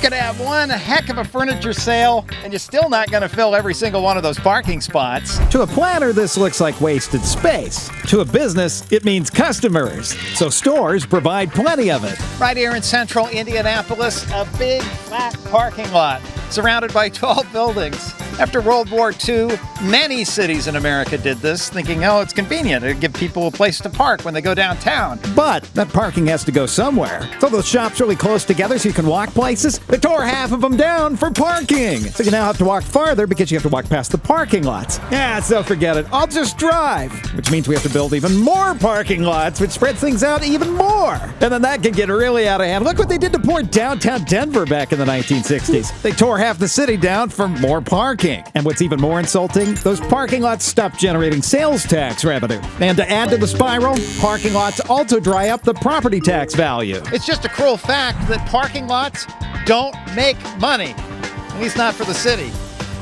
could have one heck of a furniture sale, and you're still not going to fill every single one of those parking spots. To a planner, this looks like wasted space. To a business, it means customers. So stores provide plenty of it. Right here in central Indianapolis, a big flat parking lot surrounded by 12 buildings. After World War II, many cities in America did this, thinking, oh, it's convenient. It'll give people a place to park when they go downtown. But that parking has to go somewhere. So those shops really close together so you can walk places, they tore half of them down for parking. So you now have to walk farther because you have to walk past the parking lots. Yeah, so forget it. I'll just drive. Which means we have to build even more parking lots, which spreads things out even more. And then that can get really out of hand. Look what they did to poor downtown Denver back in the 1960s. They tore half the city down for more parking. And what's even more insulting, those parking lots stopped generating sales tax revenue. And to add to the spiral, parking lots also dry up the property tax value. It's just a cruel fact that parking lots don't make money, at least not for the city.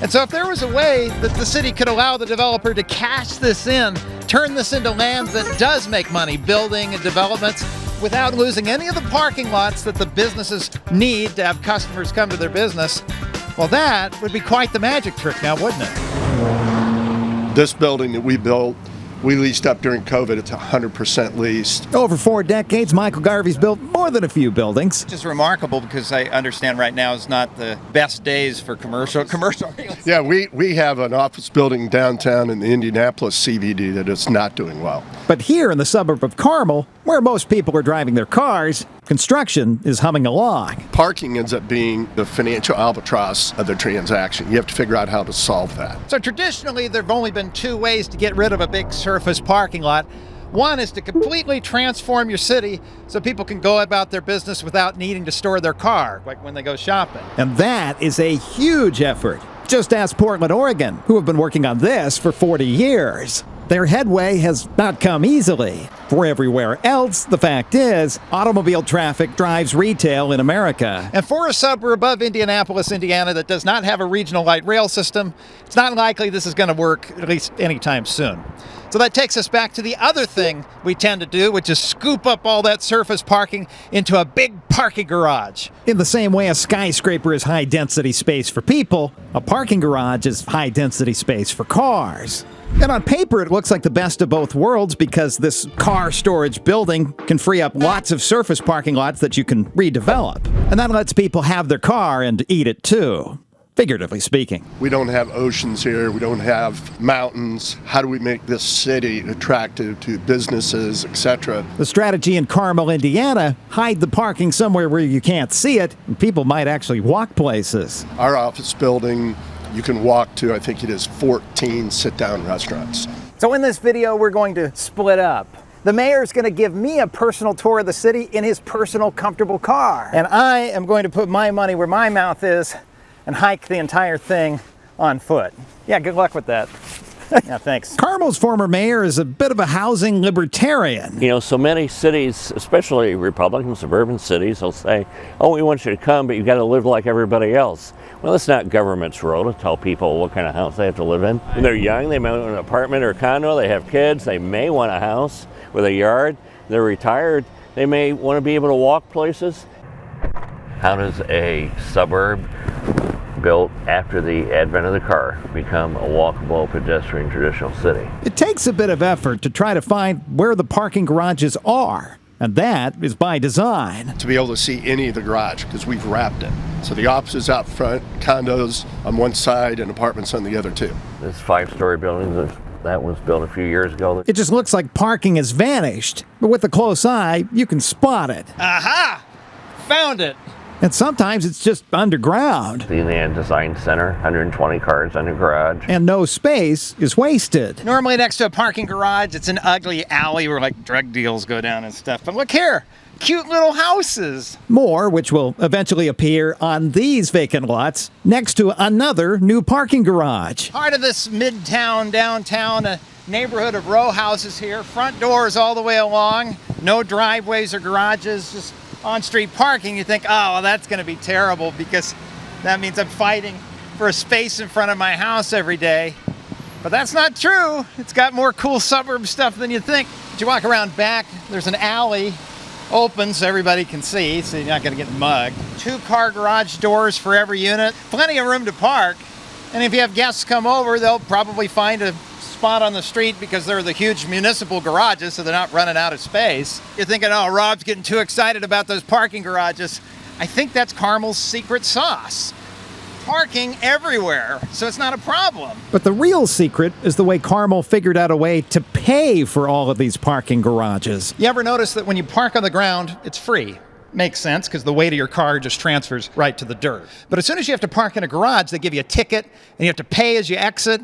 And so if there was a way that the city could allow the developer to cash this in, turn this into land that does make money, building and developments, without losing any of the parking lots that the businesses need to have customers come to their business, well, that would be quite the magic trick now, wouldn't it? This building that we built, we leased up during COVID. It's 100% leased. Over 4 decades, Michael Garvey's built more than a few buildings. Which is remarkable because I understand right now is not the best days for commercial. Yeah, we have an office building downtown in the Indianapolis CBD that is not doing well. But here in the suburb of Carmel, where most people are driving their cars, construction is humming along. Parking ends up being the financial albatross of the transaction. You have to figure out how to solve that. So traditionally, there have only been 2 ways to get rid of a big surface parking lot. One is to completely transform your city so people can go about their business without needing to store their car, like when they go shopping. And that is a huge effort. Just ask Portland, Oregon, who have been working on this for 40 years. Their headway has not come easily. For everywhere else, the fact is, automobile traffic drives retail in America. And for a suburb of Indianapolis, Indiana, that does not have a regional light rail system, it's not likely this is going to work, at least anytime soon. So that takes us back to the other thing we tend to do, which is scoop up all that surface parking into a big parking garage. In the same way a skyscraper is high-density space for people, a parking garage is high-density space for cars. And on paper, it looks like the best of both worlds because this car storage building can free up lots of surface parking lots that you can redevelop. And that lets people have their car and eat it too, figuratively speaking. We don't have oceans here. We don't have mountains. How do we make this city attractive to businesses, etc.? The strategy in Carmel, Indiana, hide the parking somewhere where you can't see it, and people might actually walk places. Our office building, you can walk to, I think it is 14 sit-down restaurants. So in this video, we're going to split up. The mayor's going to give me a personal tour of the city in his personal, comfortable car. And I am going to put my money where my mouth is and hike the entire thing on foot. Yeah, good luck with that. Yeah, thanks. Carmel's former mayor is a bit of a housing libertarian. You know, so many cities, especially Republican suburban cities, will say, oh, we want you to come, but you've got to live like everybody else. Well, it's not government's role to tell people what kind of house they have to live in. When they're young, they may want an apartment or a condo, they have kids, they may want a house with a yard, they're retired, they may want to be able to walk places. How does a suburb built after the advent of the car become a walkable, pedestrian, traditional city? It takes a bit of effort to try to find where the parking garages are, and that is by design. To be able to see any of the garage, because we've wrapped it. So the office is out front, condos on one side, and apartments on the other two. This 5-story building, that was built a few years ago. It just looks like parking has vanished, but with a close eye, you can spot it. Aha! Found it! And sometimes it's just underground. The Indiana Design Center, 120 cars in the garage. And no space is wasted. Normally next to a parking garage, it's an ugly alley where like drug deals go down and stuff. But look here, cute little houses. More, which will eventually appear on these vacant lots next to another new parking garage. Part of this midtown, downtown neighborhood of row houses here. Front doors all the way along. No driveways or garages, just on-street parking. You think, oh, well, that's going to be terrible because that means I'm fighting for a space in front of my house every day. But that's not true. It's got more cool suburb stuff than you think. As you walk around back, there's an alley open so everybody can see, so you're not going to get mugged. 2-car garage doors for every unit. Plenty of room to park. And if you have guests come over, they'll probably find a spot on the street because they're the huge municipal garages, so they're not running out of space. You're thinking, oh, Rob's getting too excited about those parking garages. I think that's Carmel's secret sauce. Parking everywhere, so it's not a problem. But the real secret is the way Carmel figured out a way to pay for all of these parking garages. You ever notice that when you park on the ground, it's free? Makes sense, because the weight of your car just transfers right to the dirt. But as soon as you have to park in a garage, they give you a ticket, and you have to pay as you exit.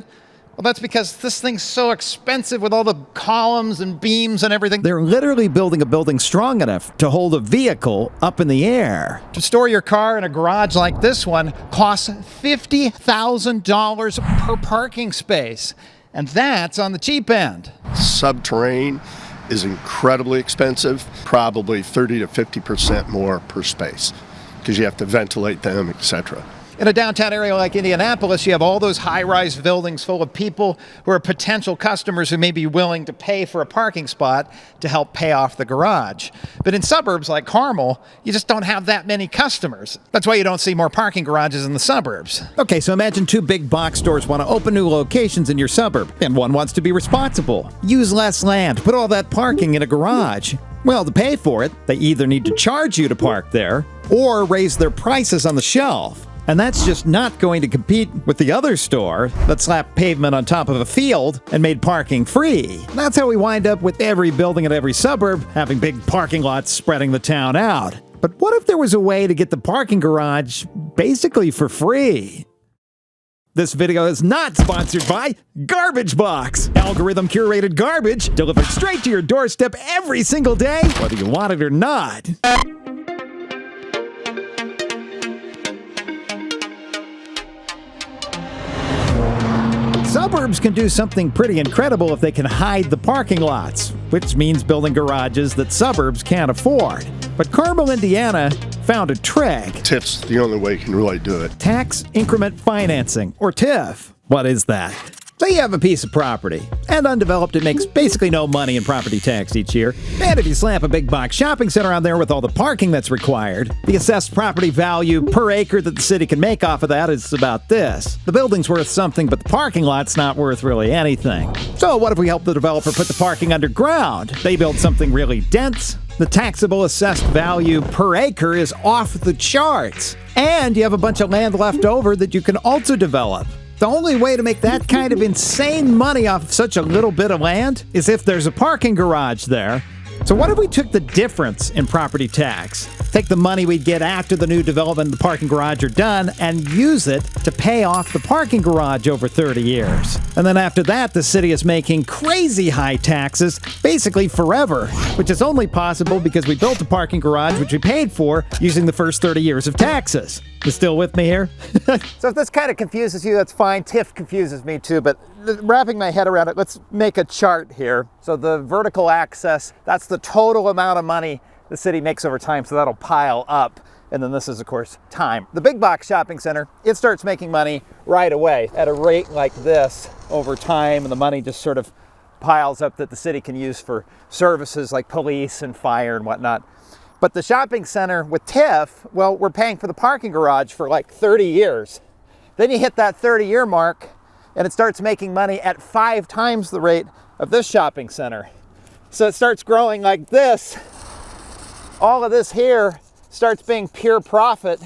Well, that's because this thing's so expensive with all the columns and beams and everything. They're literally building a building strong enough to hold a vehicle up in the air. To store your car in a garage like this one costs $50,000 per parking space. And that's on the cheap end. Subterranean is incredibly expensive, probably 30 to 50% more per space, because you have to ventilate them, etc. In a downtown area like Indianapolis, you have all those high-rise buildings full of people who are potential customers who may be willing to pay for a parking spot to help pay off the garage. But in suburbs like Carmel, you just don't have that many customers. That's why you don't see more parking garages in the suburbs. Okay, so imagine 2 big box stores want to open new locations in your suburb, and one wants to be responsible. Use less land, put all that parking in a garage. Well, to pay for it, they either need to charge you to park there or raise their prices on the shelf. And that's just not going to compete with the other store that slapped pavement on top of a field and made parking free. That's how we wind up with every building in every suburb having big parking lots spreading the town out. But what if there was a way to get the parking garage basically for free? This video is not sponsored by Garbage Box. Algorithm-curated garbage delivered straight to your doorstep every single day, whether you want it or not. Suburbs can do something pretty incredible if they can hide the parking lots, which means building garages that suburbs can't afford. But Carmel, Indiana found a trick. TIF's the only way you can really do it. Tax Increment Financing, or TIF. What is that? Say you have a piece of property, and undeveloped it makes basically no money in property tax each year. And if you slap a big box shopping center on there with all the parking that's required, the assessed property value per acre that the city can make off of that is about this. The building's worth something, but the parking lot's not worth really anything. So what if we help the developer put the parking underground? They build something really dense. The taxable assessed value per acre is off the charts. And you have a bunch of land left over that you can also develop. The only way to make that kind of insane money off of such a little bit of land is if there's a parking garage there. So what if we took the difference in property tax, take the money we'd get after the new development and the parking garage are done, and use it to pay off the parking garage over 30 years. And then after that, the city is making crazy high taxes, basically forever, which is only possible because we built the parking garage, which we paid for, using the first 30 years of taxes. You still with me here? So if this kind of confuses you, that's fine. TIF confuses me too, but wrapping my head around it, let's make a chart here. So the vertical axis, that's the total amount of money the city makes over time, so that'll pile up. And then this is, of course, time. The big box shopping center, it starts making money right away at a rate like this over time, and the money just sort of piles up that the city can use for services like police and fire and whatnot. But the shopping center with TIF, well, we're paying for the parking garage for like 30 years. Then you hit that 30-year mark, and it starts making money at 5 times the rate of this shopping center. So it starts growing like this. All of this here starts being pure profit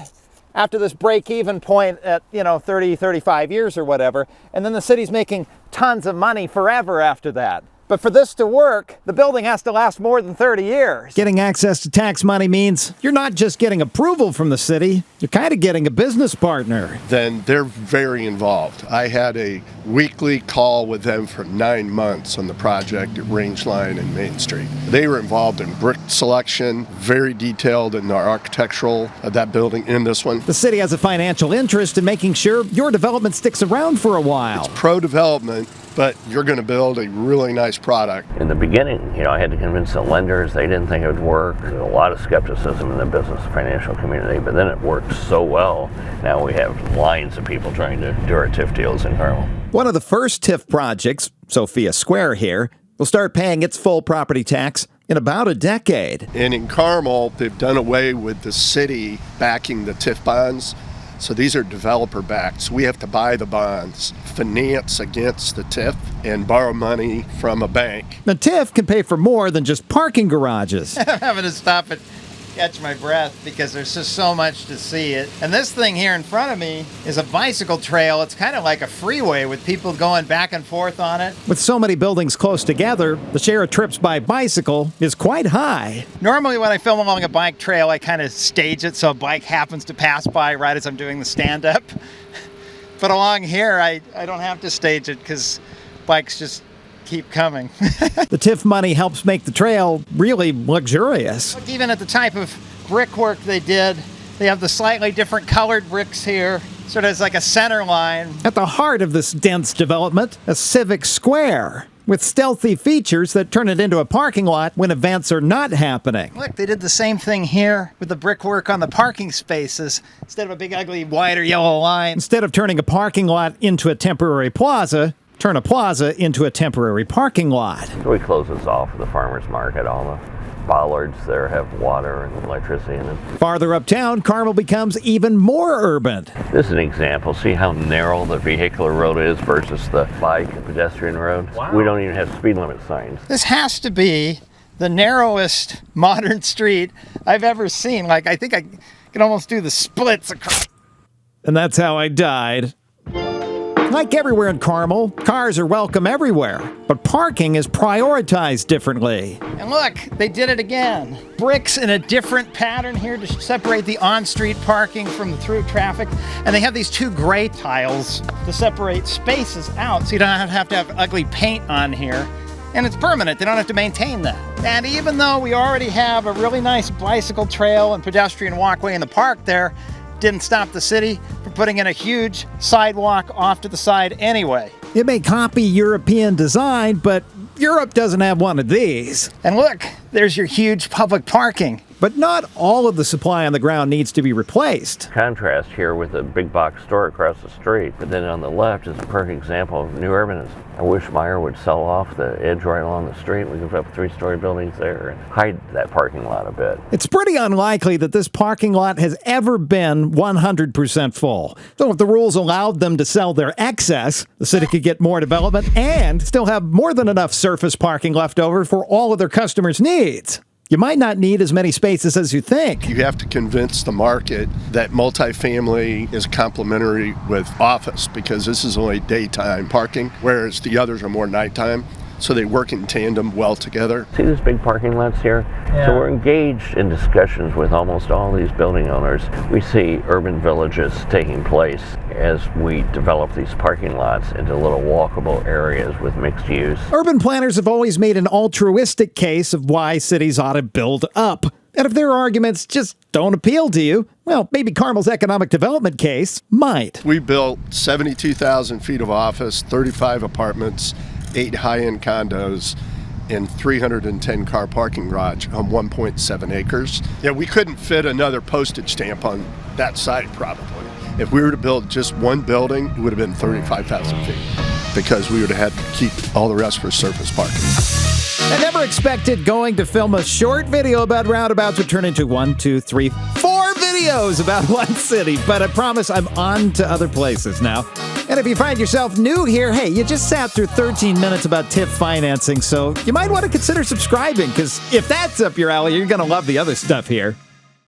after this break-even point at, 30, 35 years or whatever. And then the city's making tons of money forever after that. But for this to work, the building has to last more than 30 years. Getting access to tax money means you're not just getting approval from the city, you're kind of getting a business partner. Then they're very involved. I had a weekly call with them for 9 months on the project at Range Line and Main Street. They were involved in brick selection, very detailed in the architectural of that building and this one. The city has a financial interest in making sure your development sticks around for a while. It's pro-development, but you're going to build a really nice product. In the beginning, I had to convince the lenders. They didn't think it would work. There's a lot of skepticism in the business financial community, but then it worked so well. Now we have lines of people trying to do our TIF deals in Carmel. One of the first TIF projects, Sophia Square here, will start paying its full property tax in about a decade. And in Carmel, they've done away with the city backing the TIF bonds. So these are developer backed. So we have to buy the bonds, finance against the TIF, and borrow money from a bank. The TIF can pay for more than just parking garages. I'm having to stop and catch my breath because there's just so much to see it. And this thing here in front of me is a bicycle trail. It's kind of like a freeway with people going back and forth on it. With so many buildings close together, the share of trips by bicycle is quite high. Normally when I film along a bike trail, I kind of stage it so a bike happens to pass by right as I'm doing the stand-up. But along here, I don't have to stage it because bikes just keep coming. The TIF money helps make the trail really luxurious. Look, even at the type of brickwork they did, they have the slightly different colored bricks here, sort of as like a center line. At the heart of this dense development, a civic square with stealthy features that turn it into a parking lot when events are not happening. Look, they did the same thing here with the brickwork on the parking spaces. Instead of a big, ugly, white or yellow line. Instead of turning a parking lot into a temporary plaza, turn a plaza into a temporary parking lot. So we close this off with the farmer's market. All the bollards there have water and electricity in them. Farther uptown, Carmel becomes even more urban. This is an example. See how narrow the vehicular road is versus the bike and pedestrian road? Wow. We don't even have speed limit signs. This has to be the narrowest modern street I've ever seen. Like, I think I can almost do the splits across. And that's how I died. Like everywhere in Carmel, cars are welcome everywhere, but parking is prioritized differently. And look, they did it again. Bricks in a different pattern here to separate the on-street parking from the through traffic. And they have these two gray tiles to separate spaces out so you don't have to have ugly paint on here. And it's permanent. They don't have to maintain that. And even though we already have a really nice bicycle trail and pedestrian walkway in the park there, didn't stop the city from putting in a huge sidewalk off to the side anyway. It may copy European design, but Europe doesn't have one of these. And look, there's your huge public parking. But not all of the supply on the ground needs to be replaced. Contrast here with a big box store across the street. But then on the left is a perfect example of new urbanism. I wish Meyer would sell off the edge right along the street. We could put up 3-story buildings there and hide that parking lot a bit. It's pretty unlikely that this parking lot has ever been 100% full. So if the rules allowed them to sell their excess, the city could get more development and still have more than enough surface parking left over for all of their customers' needs. You might not need as many spaces as you think. You have to convince the market that multifamily is complementary with office because this is only daytime parking, whereas the others are more nighttime. So they work in tandem well together. See these big parking lots here? Yeah. So we're engaged in discussions with almost all these building owners. We see urban villages taking place as we develop these parking lots into little walkable areas with mixed use. Urban planners have always made an altruistic case of why cities ought to build up. And if their arguments just don't appeal to you, well, maybe Carmel's economic development case might. We built 72,000 feet of office, 35 apartments, 8 high-end condos, and 310 car parking garage on 1.7 acres. Yeah, we couldn't fit another postage stamp on that site probably. If we were to build just one building, it would have been 35,000 feet because we would have had to keep all the rest for surface parking. I never expected going to film a short video about roundabouts would turn into 1, 2, 3, 4 videos about one city, but I promise I'm on to other places now. And if you find yourself new here, hey, you just sat through 13 minutes about TIF financing, so you might want to consider subscribing, because if that's up your alley, you're going to love the other stuff here.